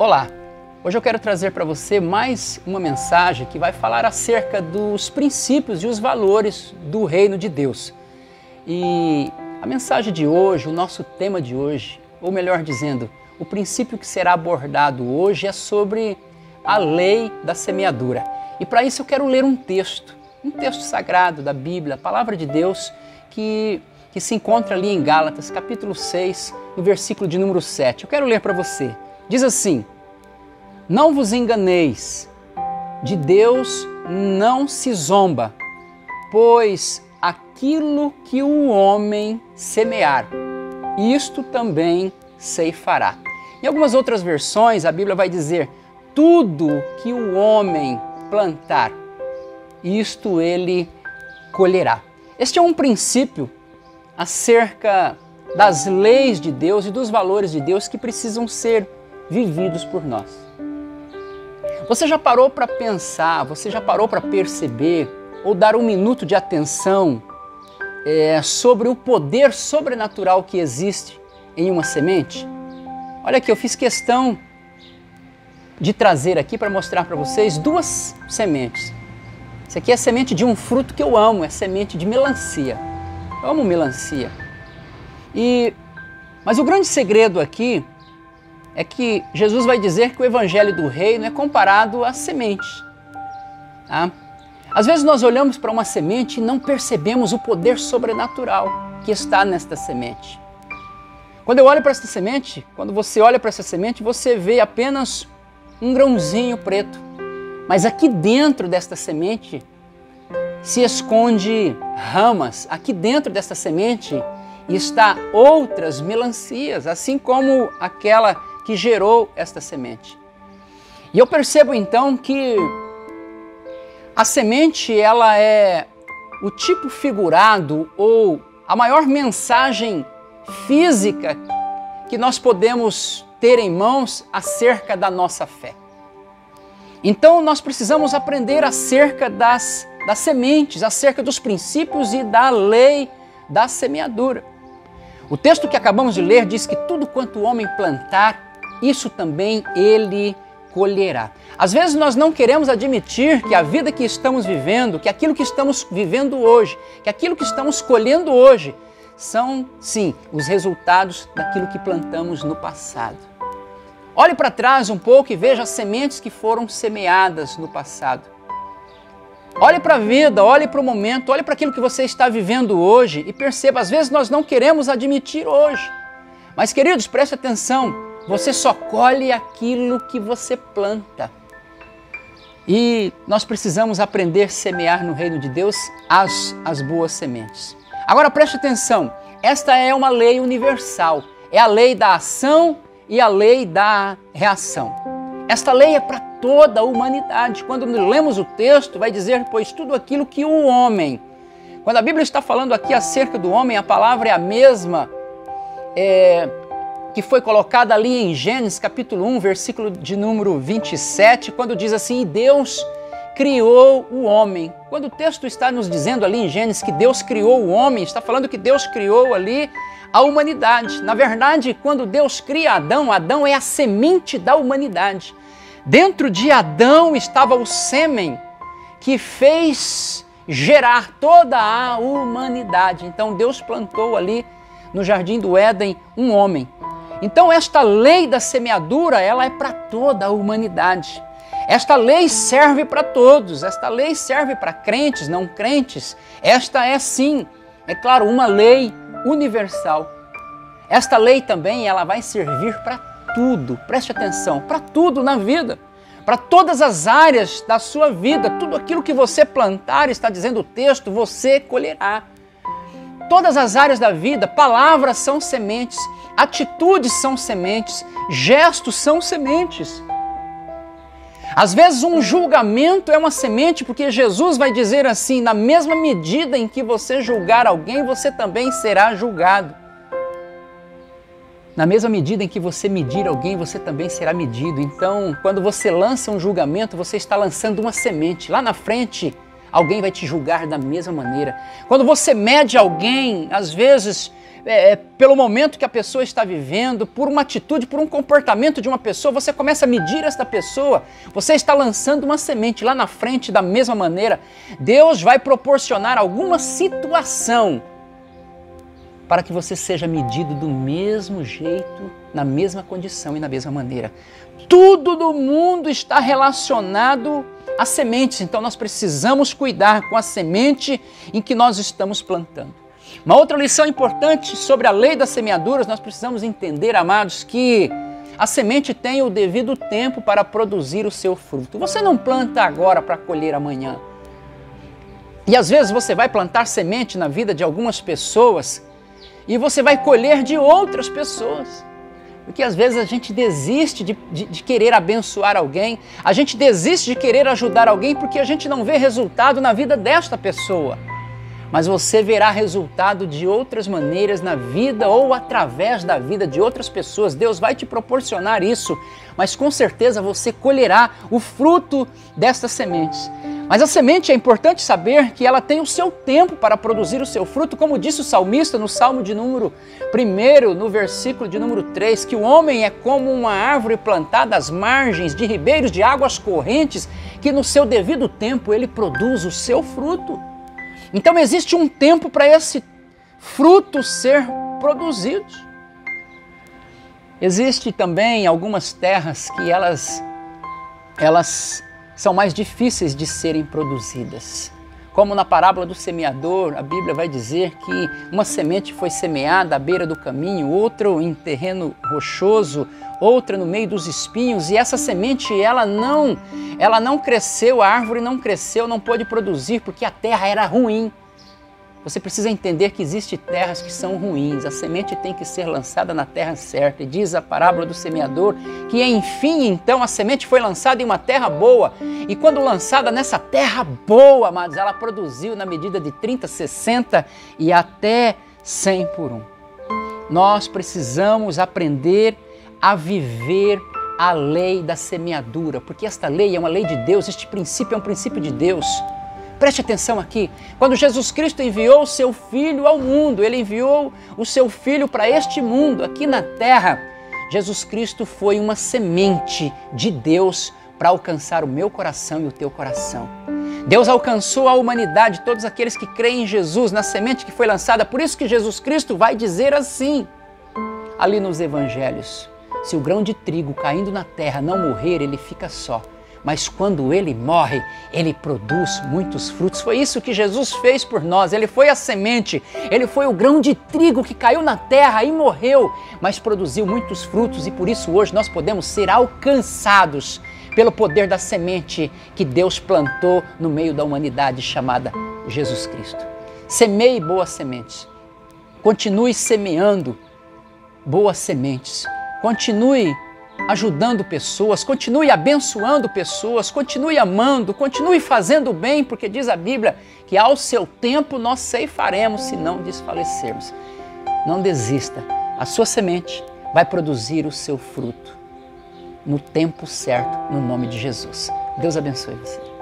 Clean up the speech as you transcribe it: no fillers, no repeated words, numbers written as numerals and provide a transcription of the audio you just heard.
Olá! Hoje eu quero trazer para você mais uma mensagem que vai falar acerca dos princípios e os valores do reino de Deus. E a mensagem de hoje, o nosso tema de hoje, ou melhor dizendo, o princípio que será abordado hoje é sobre a lei da semeadura. E para isso eu quero ler um texto sagrado da Bíblia, a palavra de Deus, que se encontra ali em Gálatas, capítulo 6, no versículo de número 7. Eu quero ler para você. Diz assim: não vos enganeis, de Deus não se zomba, pois aquilo que o homem semear, isto também ceifará. Em algumas outras versões, a Bíblia vai dizer: tudo que o homem plantar, isto ele colherá. Este é um princípio acerca das leis de Deus e dos valores de Deus que precisam ser vividos por nós. Você já parou para pensar, você já parou para perceber ou dar um minuto de atenção sobre o poder sobrenatural que existe em uma semente? Olha aqui, eu fiz questão de trazer aqui para mostrar para vocês duas sementes. Isso aqui é a semente de um fruto que eu amo, é semente de melancia. Eu amo melancia. Mas o grande segredo aqui é que Jesus vai dizer que o evangelho do reino é comparado à semente. Tá? Às vezes nós olhamos para uma semente e não percebemos o poder sobrenatural que está nesta semente. Quando eu olho para esta semente, quando você olha para essa semente, você vê apenas um grãozinho preto. Mas aqui dentro desta semente se esconde ramas. Aqui dentro desta semente está outras melancias, assim como aquela que gerou esta semente. E eu percebo então que a semente ela é o tipo figurado ou a maior mensagem física que nós podemos ter em mãos acerca da nossa fé. Então nós precisamos aprender acerca das sementes, acerca dos princípios e da lei da semeadura. O texto que acabamos de ler diz que tudo quanto o homem plantar, isso também ele colherá. Às vezes nós não queremos admitir que a vida que estamos vivendo, que aquilo que estamos vivendo hoje, que aquilo que estamos colhendo hoje, são, sim, os resultados daquilo que plantamos no passado. Olhe para trás um pouco e veja as sementes que foram semeadas no passado. Olhe para a vida, olhe para o momento, olhe para aquilo que você está vivendo hoje e perceba, às vezes nós não queremos admitir hoje. Mas, queridos, preste atenção, você só colhe aquilo que você planta. E nós precisamos aprender a semear no reino de Deus as boas sementes. Agora preste atenção, esta é uma lei universal, é a lei da ação e a lei da reação. Esta lei é para toda a humanidade. Quando lemos o texto, vai dizer, pois tudo aquilo que o homem... Quando a Bíblia está falando aqui acerca do homem, a palavra é a mesma que foi colocada ali em Gênesis capítulo 1, versículo de número 27, quando diz assim, e Deus criou o homem. Quando o texto está nos dizendo ali em Gênesis que Deus criou o homem, está falando que Deus criou ali a humanidade. Na verdade, quando Deus cria Adão, Adão é a semente da humanidade. Dentro de Adão estava o sêmen que fez gerar toda a humanidade. Então Deus plantou ali no jardim do Éden um homem. Então esta lei da semeadura, ela é para toda a humanidade. Esta lei serve para todos, esta lei serve para crentes, não crentes. Esta é sim, é claro, uma lei universal. Esta lei também ela vai servir para tudo, preste atenção, para tudo na vida, para todas as áreas da sua vida, tudo aquilo que você plantar, está dizendo o texto, você colherá. Todas as áreas da vida, palavras são sementes, atitudes são sementes, gestos são sementes. Às vezes um julgamento é uma semente, porque Jesus vai dizer assim, na mesma medida em que você julgar alguém, você também será julgado. Na mesma medida em que você medir alguém, você também será medido. Então, quando você lança um julgamento, você está lançando uma semente. Lá na frente, alguém vai te julgar da mesma maneira. Quando você mede alguém, às vezes pelo momento que a pessoa está vivendo, por uma atitude, por um comportamento de uma pessoa, você começa a medir esta pessoa, você está lançando uma semente lá na frente. Da mesma maneira, Deus vai proporcionar alguma situação para que você seja medido do mesmo jeito, na mesma condição e na mesma maneira. Tudo no mundo está relacionado a sementes, então nós precisamos cuidar com a semente em que nós estamos plantando. Uma outra lição importante sobre a lei das semeaduras, nós precisamos entender, amados, que a semente tem o devido tempo para produzir o seu fruto. Você não planta agora para colher amanhã. E às vezes você vai plantar semente na vida de algumas pessoas e você vai colher de outras pessoas. Porque às vezes a gente desiste de querer abençoar alguém, a gente desiste de querer ajudar alguém porque a gente não vê resultado na vida desta pessoa. Mas você verá resultado de outras maneiras na vida ou através da vida de outras pessoas. Deus vai te proporcionar isso, mas com certeza você colherá o fruto destas sementes. Mas a semente, é importante saber que ela tem o seu tempo para produzir o seu fruto, como disse o salmista no Salmo de número 1, no versículo de número 3, que o homem é como uma árvore plantada às margens de ribeiros de águas correntes, que no seu devido tempo ele produz o seu fruto. Então existe um tempo para esse fruto ser produzido. Existe também algumas terras que elas são mais difíceis de serem produzidas. Como na parábola do semeador, a Bíblia vai dizer que uma semente foi semeada à beira do caminho, outra em terreno rochoso, outra no meio dos espinhos, e essa semente ela não cresceu, a árvore não cresceu, não pôde produzir porque a terra era ruim. Você precisa entender que existem terras que são ruins, a semente tem que ser lançada na terra certa. E diz a parábola do semeador que enfim, então, a semente foi lançada em uma terra boa. E quando lançada nessa terra boa, amados, ela produziu na medida de 30, 60 e até 100 por 1. Nós precisamos aprender a viver a lei da semeadura, porque esta lei é uma lei de Deus, este princípio é um princípio de Deus. Preste atenção aqui, quando Jesus Cristo enviou o seu Filho ao mundo, Ele enviou o seu Filho para este mundo, aqui na terra, Jesus Cristo foi uma semente de Deus para alcançar o meu coração e o teu coração. Deus alcançou a humanidade, todos aqueles que creem em Jesus, na semente que foi lançada, por isso que Jesus Cristo vai dizer assim, ali nos evangelhos, se o grão de trigo caindo na terra não morrer, ele fica só. Mas quando ele morre, ele produz muitos frutos. Foi isso que Jesus fez por nós. Ele foi a semente, ele foi o grão de trigo que caiu na terra e morreu, mas produziu muitos frutos e por isso hoje nós podemos ser alcançados pelo poder da semente que Deus plantou no meio da humanidade chamada Jesus Cristo. Semeie boas sementes. Continue semeando boas sementes. Continue ajudando pessoas, continue abençoando pessoas, continue amando, continue fazendo o bem, porque diz a Bíblia que ao seu tempo nós ceifaremos se não desfalecermos. Não desista, a sua semente vai produzir o seu fruto no tempo certo, no nome de Jesus. Deus abençoe você.